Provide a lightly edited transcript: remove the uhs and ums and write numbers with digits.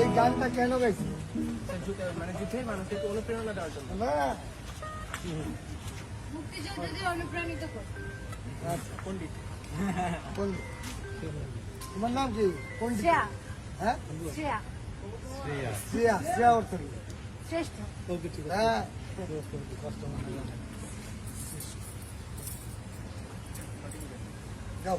এই গানটা কেন গাইছি? মানে যুদ্ধের মানুষদেরকে অনুপ্রেরণা দেওয়ার জন্য। না মুক্তিযোদ্ধাদের অনুপ্রাণিত করে। আচ্ছা পণ্ডিত পণ্ডিত। তোমার নাম কি? পণ্ডিত। শ্রেয়া, হ্যাঁ শ্রেয়া, শ্রেয়া। শ্রেয়া অর্থ কি? শ্রেষ্ঠ। হ্যাঁ যাও